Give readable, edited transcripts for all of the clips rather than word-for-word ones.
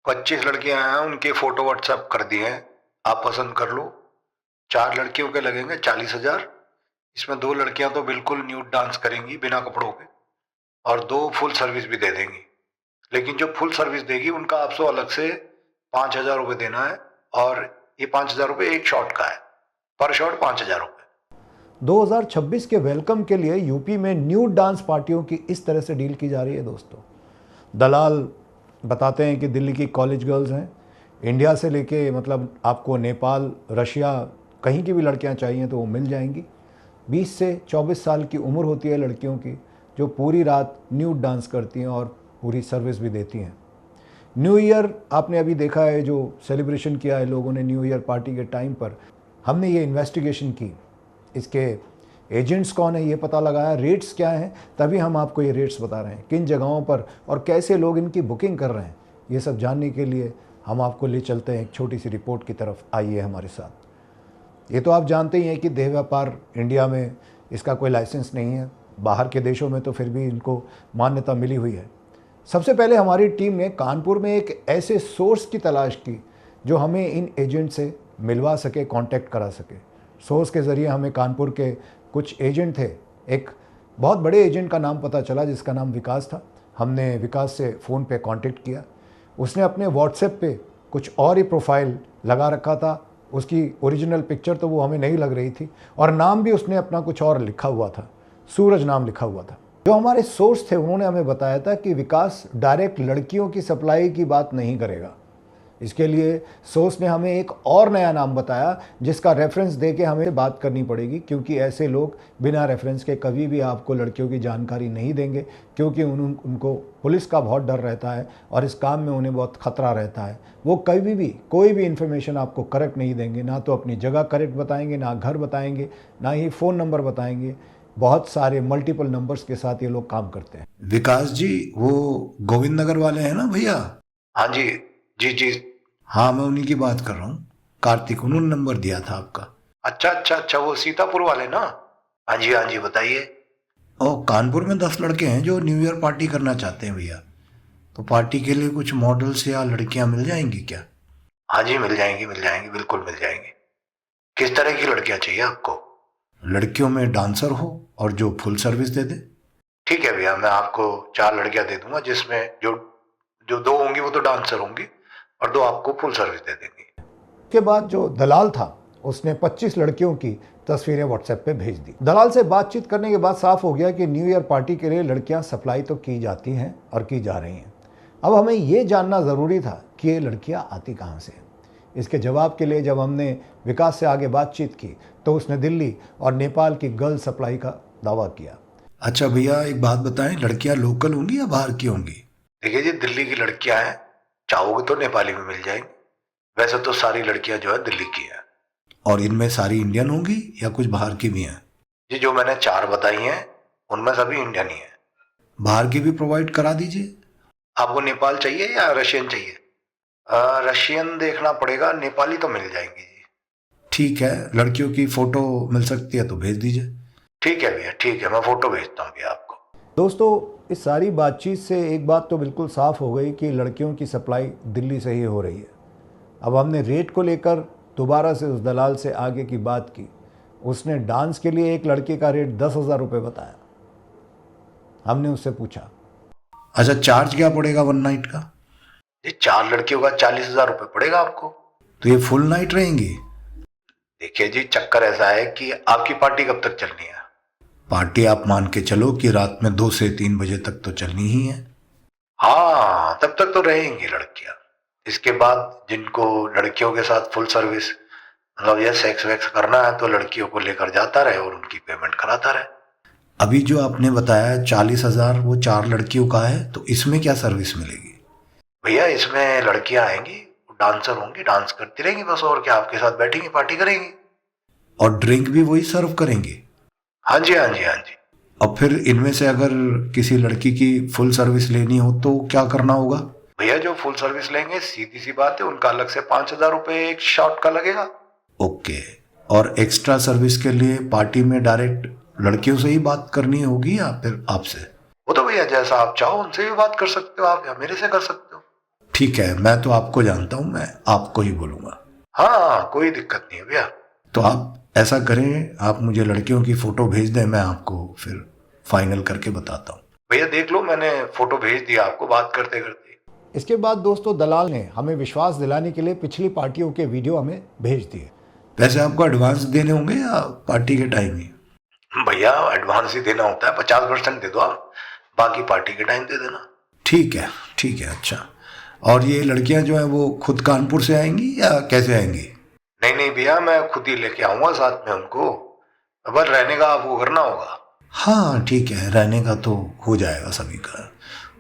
25 लड़कियां हैं, उनके फोटो व्हाट्सएप कर दिए हैं, आप पसंद कर लो। 4 लड़कियों के लगेंगे 40,000। इसमें 2 लड़कियां तो बिल्कुल न्यूड डांस करेंगी बिना कपड़ों के, और 2 फुल सर्विस भी दे देंगी। लेकिन जो फुल सर्विस देगी उनका आपको अलग से 5,000 रुपये देना है, और ये 5,000 रुपये एक शॉट का है, पर शॉट 5,000 रुपये। 2026 के वेलकम के लिए यूपी में न्यूड डांस पार्टियों की इस तरह से डील की जा रही है दोस्तों। दलाल बताते हैं कि दिल्ली की कॉलेज गर्ल्स हैं, इंडिया से लेके मतलब आपको नेपाल, रशिया, कहीं की भी लड़कियां चाहिए तो वो मिल जाएंगी। 20 से 24 साल की उम्र होती है लड़कियों की, जो पूरी रात न्यूड डांस करती हैं और पूरी सर्विस भी देती हैं। न्यू ईयर आपने अभी देखा है, जो सेलिब्रेशन किया है लोगों ने न्यू ईयर पार्टी के टाइम पर। हमने ये इन्वेस्टिगेशन की, इसके एजेंट्स कौन है ये पता लगाया, रेट्स क्या हैं, तभी हम आपको ये रेट्स बता रहे हैं, किन जगहों पर और कैसे लोग इनकी बुकिंग कर रहे हैं। ये सब जानने के लिए हम आपको ले चलते हैं एक छोटी सी रिपोर्ट की तरफ। आइए हमारे साथ। ये तो आप जानते ही हैं कि देह व्यापार इंडिया में इसका कोई लाइसेंस नहीं है, बाहर के देशों में तो फिर भी इनको मान्यता मिली हुई है। सबसे पहले हमारी टीम ने कानपुर में एक ऐसे सोर्स की तलाश की जो हमें इन एजेंट से मिलवा सके, कांटेक्ट करा सके। सोर्स के ज़रिए हमें कानपुर के कुछ एजेंट थे, एक बहुत बड़े एजेंट का नाम पता चला जिसका नाम विकास था। हमने विकास से फ़ोन पे कांटेक्ट किया। उसने अपने व्हाट्सएप पे कुछ और ही प्रोफाइल लगा रखा था, उसकी ओरिजिनल पिक्चर तो वो हमें नहीं लग रही थी, और नाम भी उसने अपना कुछ और लिखा हुआ था, सूरज नाम लिखा हुआ था। जो हमारे सोर्स थे उन्होंने हमें बताया था कि विकास डायरेक्ट लड़कियों की सप्लाई की बात नहीं करेगा। इसके लिए सोर्स ने हमें एक और नया नाम बताया जिसका रेफरेंस दे के हमें बात करनी पड़ेगी, क्योंकि ऐसे लोग बिना रेफरेंस के कभी भी आपको लड़कियों की जानकारी नहीं देंगे, क्योंकि उनको पुलिस का बहुत डर रहता है और इस काम में उन्हें बहुत ख़तरा रहता है। वो कभी भी कोई भी इन्फॉर्मेशन आपको करेक्ट नहीं देंगे, ना तो अपनी जगह करेक्ट बताएंगे, ना घर बताएंगे, ना ही फ़ोन नंबर बताएंगे। बहुत सारे मल्टीपल नंबर्स के साथ ये लोग काम करते हैं। विकास जी, वो गोविंद नगर वाले हैं ना भैया? हाँ जी, जी जी। हाँ, मैं उन्हीं की बात कर रहा हूँ। कार्तिक, उन्होंने नंबर दिया था आपका। अच्छा अच्छा अच्छा, वो सीतापुर वाले ना? हाँ जी हाँ जी, बताइए। ओ, कानपुर में 10 लड़के हैं जो न्यू ईयर पार्टी करना चाहते हैं भैया। तो पार्टी के लिए कुछ मॉडल्स या लड़कियां मिल जाएंगी क्या? हाँ जी, मिल जाएंगी मिल जाएंगी, बिल्कुल मिल जाएंगी। किस तरह की लड़कियां चाहिए आपको? लड़कियों में डांसर हो और जो फुल सर्विस दे दे। ठीक है भैया, मैं आपको 4 लड़कियां दे दूंगा, जिसमें जो जो 2 होंगी वो तो डांसर होंगी, और 2 आपको फुल सर्विस दे देंगी। के बाद जो दलाल था उसने 25 लड़कियों की तस्वीरें व्हाट्सएप पे भेज दी। दलाल से बातचीत करने के बाद साफ हो गया कि न्यू ईयर पार्टी के लिए लड़कियां सप्लाई तो की जाती हैं और की जा रही हैं। अब हमें ये जानना ज़रूरी था कि ये लड़कियां आती कहाँ से हैं। इसके जवाब के लिए जब हमने विकास से आगे बातचीत की तो उसने दिल्ली और नेपाल की गर्ल सप्लाई का दावा किया। अच्छा भैया, एक बात बताएं, लड़कियां लोकल होंगी या बाहर की होंगी? देखिए जी, दिल्ली की लड़कियां हैं, चाहोगे तो नेपाली में मिल जाएंगी। वैसे तो सारी लड़कियां जो है दिल्ली की हैं। और इनमें सारी इंडियन होंगी या कुछ बाहर की भी हैं? जी, जो मैंने 4 बताई हैं उनमें सभी इंडियन ही हैं। बाहर की भी प्रोवाइड करा दीजिए। आपको नेपाल चाहिए या रशियन चाहिए? रशियन देखना पड़ेगा, नेपाली तो मिल जाएंगी जी। ठीक है, लड़कियों की फोटो मिल सकती है तो भेज दीजिए। ठीक है भैया, ठीक है, मैं फोटो भेजता हूँ भैया आपको। दोस्तों, इस सारी बातचीत से एक बात तो बिल्कुल साफ हो गई कि लड़कियों की सप्लाई दिल्ली से ही हो रही है। अब हमने रेट को लेकर दोबारा से उस दलाल से आगे की बात की। उसने डांस के लिए एक लड़के का रेट 10,000 रुपये बताया। हमने उससे पूछा, अच्छा, चार्ज क्या पड़ेगा 1 नाइट का? ये 4 लड़कियों का 40,000 रुपये पड़ेगा आपको। तो ये फुल नाइट रहेंगी? देखिए जी, चक्कर ऐसा है कि आपकी पार्टी कब तक चलनी है? पार्टी आप मान के चलो कि रात में 2 से 3 बजे तक तो चलनी ही है। हाँ, तब तक तो रहेंगी लड़कियां। इसके बाद जिनको लड़कियों के साथ फुल सर्विस, मतलब ये सेक्स वैक्स करना है, तो लड़कियों को लेकर जाता रहे और उनकी पेमेंट कराता रहे। अभी जो आपने बताया 40,000 वो 4 लड़कियों का है, तो इसमें क्या सर्विस मिलेगी? भैया, इसमें लड़कियां आएंगी, डांसर होंगी, डांस करती रहेंगी बस, और क्या, आपके साथ बैठेंगी, पार्टी करेंगी। और ड्रिंक भी वही सर्व करेंगे? हाँ जी हाँ जी हाँ जी। अब फिर इनमें से अगर किसी लड़की की फुल सर्विस लेनी हो तो क्या करना होगा? भैया, जो फुल सर्विस लेंगे, सीधी सी बात है, उनका अलग से 5,000 रुपये एक शॉट का लगेगा। ओके। और एक्स्ट्रा सर्विस के लिए पार्टी में डायरेक्ट लड़कियों से ही बात करनी होगी या फिर आपसे? वो तो भैया जैसा आप चाहो उनसे भी बात कर सकते हो आप, या मेरे से कर सकते हो। ठीक है, मैं तो आपको जानता हूँ, मैं आपको ही बोलूंगा। हाँ, कोई दिक्कत नहीं है भैया। तो आप ऐसा करें, आप मुझे लड़कियों की फोटो भेज दें, मैं आपको फिर फाइनल करके बताता हूँ। भैया देख लो, मैंने फोटो भेज दिया आपको बात करते करते। इसके बाद दोस्तों दलाल ने हमें विश्वास दिलाने के लिए पिछली पार्टियों के वीडियो हमें भेज दिए। वैसे आपको एडवांस देने होंगे या पार्टी के टाइम ही? भैया एडवांस ही देना होता है, 50% दे दो आप, बाकी पार्टी के टाइम दे देना। ठीक है, ठीक है, अच्छा। और ये लड़कियां जो हैं वो खुद कानपुर से आएंगी या कैसे आएंगी? नहीं नहीं भैया, मैं खुद ही लेके आऊंगा साथ में उनको, अब रहने का आपको करना होगा। हाँ ठीक है, रहने का तो हो जाएगा सभी का,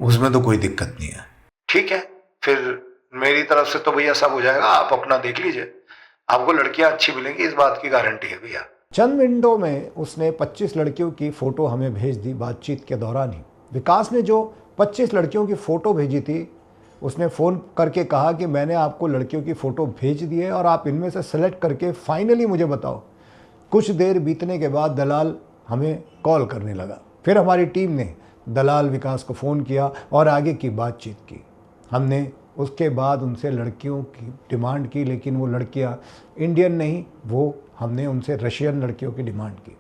उसमें तो कोई दिक्कत नहीं है। ठीक है, फिर मेरी तरफ से तो भैया सब हो जाएगा, आप अपना देख लीजिए, आपको लड़कियां अच्छी मिलेंगी, इस बात की गारंटी है भैया। चंद मिनटों में उसने 25 लड़कियों की फ़ोटो हमें भेज दी बातचीत के दौरान ही। विकास ने जो 25 लड़कियों की फ़ोटो भेजी थी, उसने फ़ोन करके कहा कि मैंने आपको लड़कियों की फ़ोटो भेज दी है और आप इनमें से सेलेक्ट करके फाइनली मुझे बताओ। कुछ देर बीतने के बाद दलाल हमें कॉल करने लगा। फिर हमारी टीम ने दलाल विकास को फ़ोन किया और आगे की बातचीत की। हमने उसके बाद उनसे लड़कियों की डिमांड की, लेकिन वो लड़कियां इंडियन नहीं, वो हमने उनसे रशियन लड़कियों की डिमांड की।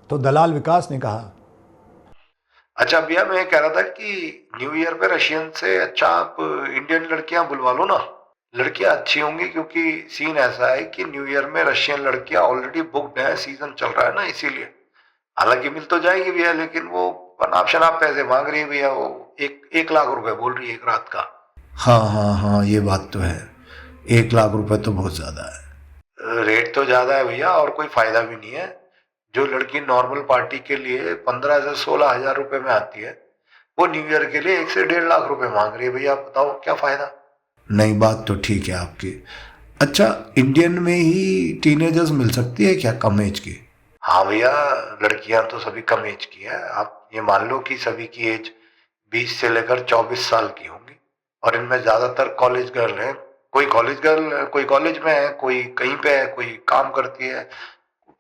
तो दलाल विकास ने कहा, अच्छा भैया, मैं कह रहा था कि न्यू ईयर पे रशियन से अच्छा आप इंडियन लड़कियां बुलवा लो ना, लड़कियां अच्छी होंगी, क्योंकि सीन ऐसा है कि न्यू ईयर में रशियन लड़कियां ऑलरेडी बुकड है, सीजन चल रहा है ना, इसीलिए। हालांकि मिल तो जाएगी भैया, लेकिन वो पनाप शनाप पैसे मांग रही है भैया, वो 1 लाख रुपए बोल रही है एक रात का। हाँ हाँ हाँ, ये बात तो है, 1 लाख रुपए तो बहुत ज्यादा है। रेट तो ज्यादा है भैया, और कोई फायदा भी नहीं है। जो लड़की नॉर्मल पार्टी के लिए 15 से 16 हजार रुपए में आती है, वो न्यू ईयर के लिए 1 से 1.5 लाख रुपए मांग रही है भैया, आप बताओ क्या फायदा। नहीं, बात तो ठीक है आपकी। अच्छा, इंडियन में ही टीनेजर्स मिल सकती है क्या, कम एज की? हाँ भैया, लड़कियां तो सभी कम एज की है, आप ये मान लो कि सभी की एज 20 से लेकर 24 साल की होंगी, और इनमें ज्यादातर कॉलेज गर्ल हैं। कोई कॉलेज गर्ल, कोई कॉलेज में है, कोई कहीं पे है, कोई काम करती है,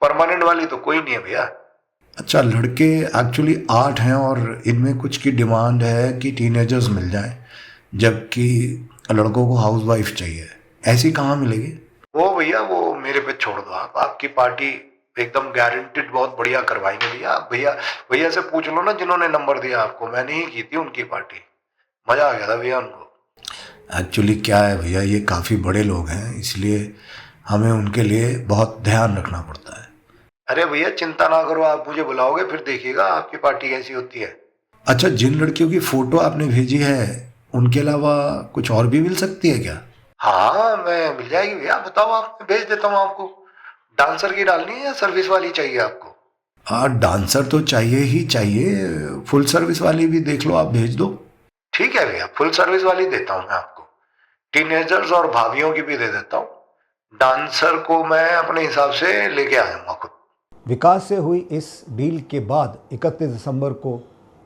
परमानेंट वाली तो कोई नहीं है भैया। अच्छा, लड़के एक्चुअली 8 हैं और इनमें कुछ की डिमांड है कि टीनेजर्स मिल जाएं, जबकि लड़कों को हाउस वाइफ चाहिए, ऐसी कहाँ मिलेगी? वो भैया, वो मेरे पे छोड़ दो आप, आपकी पार्टी एकदम गारंटेड बहुत बढ़िया करवाएंगे भैया। आप भैया भैया से पूछ लो ना, जिन्होंने नंबर दिया आपको, मैंने ही की थी उनकी पार्टी, मजा आ गया था भैया उनको। एक्चुअली क्या है भैया, ये काफ़ी बड़े लोग हैं, इसलिए हमें उनके लिए बहुत ध्यान रखना पड़ता है। अरे भैया चिंता ना करो, आप मुझे बुलाओगे फिर देखिएगा आपकी पार्टी कैसी होती है। अच्छा, जिन लड़कियों की फोटो आपने भेजी है, उनके अलावा कुछ और भी मिल सकती है क्या? हाँ, मैं मिल जाएगी भैया, बताओ आप, मैं भेज देता हूँ आपको। डांसर की डालनी है या सर्विस वाली चाहिए आपको? हाँ, डांसर तो चाहिए ही चाहिए, फुल सर्विस वाली भी देख लो, आप भेज दो। ठीक है भैया, फुल सर्विस वाली देता हूँ मैं आपको, टीनेजर्स और भाभियों की भी दे देता हूँ, डांसर को मैं अपने हिसाब से लेके आ जाऊंगा खुद। विकास से हुई इस डील के बाद 31 दिसंबर को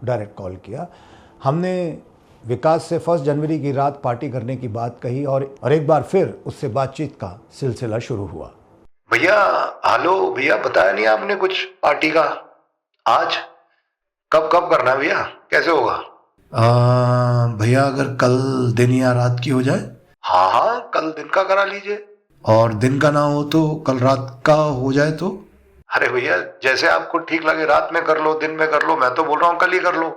डायरेक्ट कॉल किया। हमने विकास से 1 जनवरी की रात पार्टी करने की बात कही और एक बार फिर उससे बातचीत का सिलसिला शुरू हुआ। भैया हेलो भैया, बताया नहीं आपने कुछ पार्टी का, आज कब कब करना है भैया, कैसे होगा? भैया अगर कल दिन या रात की हो जाए? हाँ हाँ, कल दिन का करा लीजिए। और दिन का ना हो तो कल रात का हो जाए तो? अरे भैया जैसे आपको ठीक लगे, रात में कर लो, दिन में कर लो, मैं तो बोल रहा हूँ कल ही कर लो,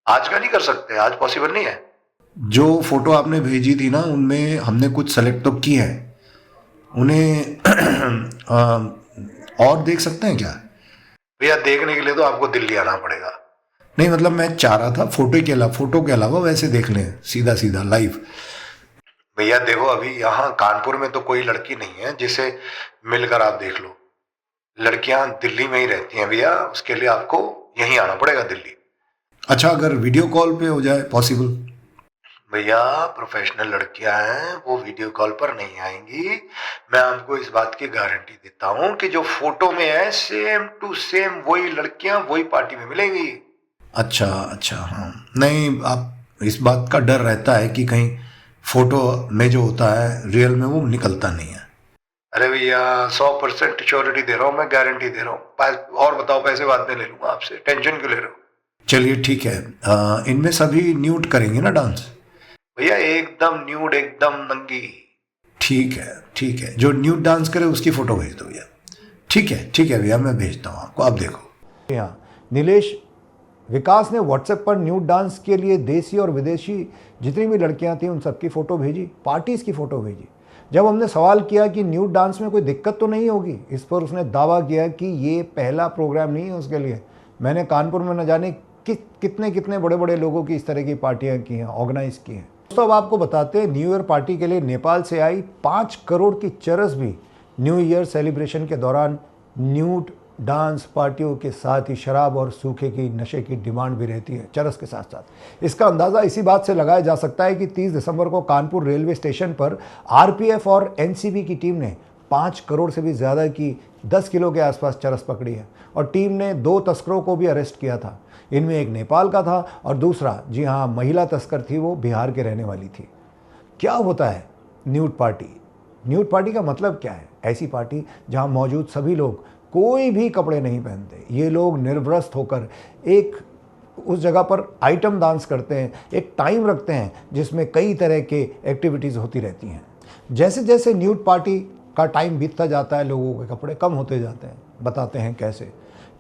आज का नहीं कर सकते, आज पॉसिबल नहीं है। जो फोटो आपने भेजी थी ना, उनमें हमने कुछ सेलेक्ट तो की है, उन्हें और देख सकते हैं क्या? भैया देखने के लिए तो आपको दिल्ली आना पड़ेगा। नहीं मतलब मैं चाह रहा था फोटो के अलावा वैसे देख लें, सीधा सीधा लाइव। भैया देखो, अभी यहाँ कानपुर में तो कोई लड़की नहीं है जिसे मिलकर आप देख लो, लड़कियां दिल्ली में ही रहती हैं भैया, उसके लिए आपको यहीं आना पड़ेगा दिल्ली। अच्छा, अगर वीडियो कॉल पे हो जाए पॉसिबल? भैया प्रोफेशनल लड़कियां हैं, वो वीडियो कॉल पर नहीं आएंगी, मैं आपको इस बात की गारंटी देता हूँ कि जो फोटो में है सेम टू सेम वही लड़कियां वही पार्टी में मिलेंगी। अच्छा अच्छा, हाँ नहीं, आप इस बात का डर रहता है कि कहीं फोटो में जो होता है रियल में वो निकलता नहीं है। अरे भैया 100% श्योरिटी दे रहा हूँ मैं, गारंटी दे रहा हूँ। और बताओ, पैसे बाद में ले लूंगा आपसे, टेंशन क्यों ले रहे हो? चलिए ठीक है, इनमें सभी न्यूड करेंगे ना डांस? भैया एकदम न्यूड, एकदम नंगी। ठीक है, जो न्यूड डांस करे उसकी फोटो भेज दो भैया। ठीक है भैया, मैं भेजता हूँ आपको, आप देखो। यहाँ नीलेश विकास ने व्हाट्सएप पर न्यूड डांस के लिए देसी और विदेशी जितनी भी लड़कियां थी उन सबकी फ़ोटो भेजी, पार्टीज़ की फ़ोटो भेजी। जब हमने सवाल किया कि न्यूड डांस में कोई दिक्कत तो नहीं होगी, इस पर उसने दावा किया कि ये पहला प्रोग्राम नहीं है उसके लिए। मैंने कानपुर में न जाने कितने कितने बड़े बड़े लोगों की इस तरह की पार्टियाँ की हैं, ऑर्गेनाइज की हैं। दोस्तों अब आपको बताते हैं, न्यू ईयर पार्टी के लिए नेपाल से आई 5 करोड़ की चरस भी न्यू ईयर सेलिब्रेशन के दौरान न्यूड डांस पार्टियों के साथ ही शराब और सूखे की नशे की डिमांड भी रहती है चरस के साथ साथ। इसका अंदाज़ा इसी बात से लगाया जा सकता है कि 30 दिसंबर को कानपुर रेलवे स्टेशन पर आरपीएफ और एनसीबी की टीम ने 5 करोड़ से भी ज़्यादा की 10 किलो के आसपास चरस पकड़ी है और टीम ने 2 तस्करों को भी अरेस्ट किया था। इनमें एक नेपाल का था और दूसरा, जी हाँ, महिला तस्कर थी, वो बिहार के रहने वाली थी। क्या होता है न्यूड पार्टी? न्यूड पार्टी का मतलब क्या है? ऐसी पार्टी जहां मौजूद सभी लोग कोई भी कपड़े नहीं पहनते। ये लोग निर्वस्त्र होकर एक उस जगह पर आइटम डांस करते हैं, एक टाइम रखते हैं जिसमें कई तरह के एक्टिविटीज़ होती रहती हैं। जैसे जैसे न्यूड पार्टी का टाइम बीतता जाता है, लोगों के कपड़े कम होते जाते हैं। बताते हैं कैसे।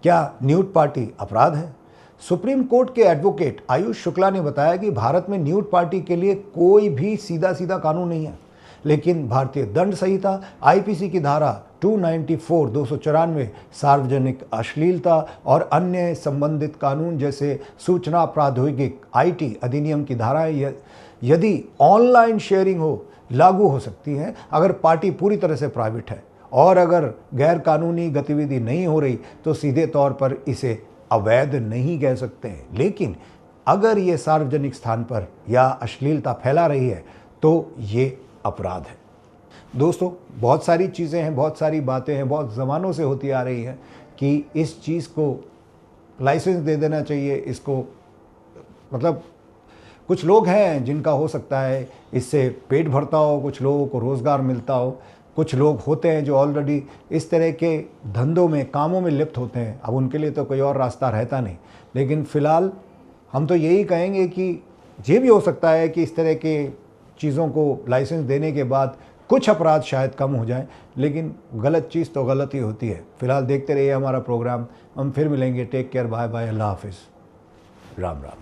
क्या न्यूड पार्टी अपराध है? सुप्रीम कोर्ट के एडवोकेट आयुष शुक्ला ने बताया कि भारत में न्यूड पार्टी के लिए कोई भी सीधा सीधा कानून नहीं है, लेकिन भारतीय दंड संहिता आईपीसी की धारा 294 सार्वजनिक अश्लीलता और अन्य संबंधित कानून जैसे सूचना प्रौद्योगिकी आईटी अधिनियम की धाराएं यदि ऑनलाइन शेयरिंग हो लागू हो सकती हैं अगर पार्टी पूरी तरह से प्राइवेट है, और अगर गैर कानूनी गतिविधि नहीं हो रही तो सीधे तौर पर इसे अवैध नहीं कह सकते हैं। लेकिन अगर ये सार्वजनिक स्थान पर या अश्लीलता फैला रही है तो ये अपराध है। दोस्तों बहुत सारी चीज़ें हैं, बहुत सारी बातें हैं, बहुत ज़मानों से होती आ रही हैं कि इस चीज़ को लाइसेंस दे देना चाहिए। इसको मतलब कुछ लोग हैं जिनका हो सकता है इससे पेट भरता हो, कुछ लोगों को रोज़गार मिलता हो, कुछ लोग होते हैं जो ऑलरेडी इस तरह के धंधों में, कामों में लिप्त होते हैं। अब उनके लिए तो कोई और रास्ता रहता नहीं। लेकिन फ़िलहाल हम तो यही कहेंगे कि ये भी हो सकता है कि इस तरह के चीज़ों को लाइसेंस देने के बाद कुछ अपराध शायद कम हो जाए, लेकिन गलत चीज़ तो गलत ही होती है। फ़िलहाल देखते रहिए हमारा प्रोग्राम। हम फिर मिलेंगे। टेक केयर, बाय बाय, अल्लाह हाफिज़, राम राम।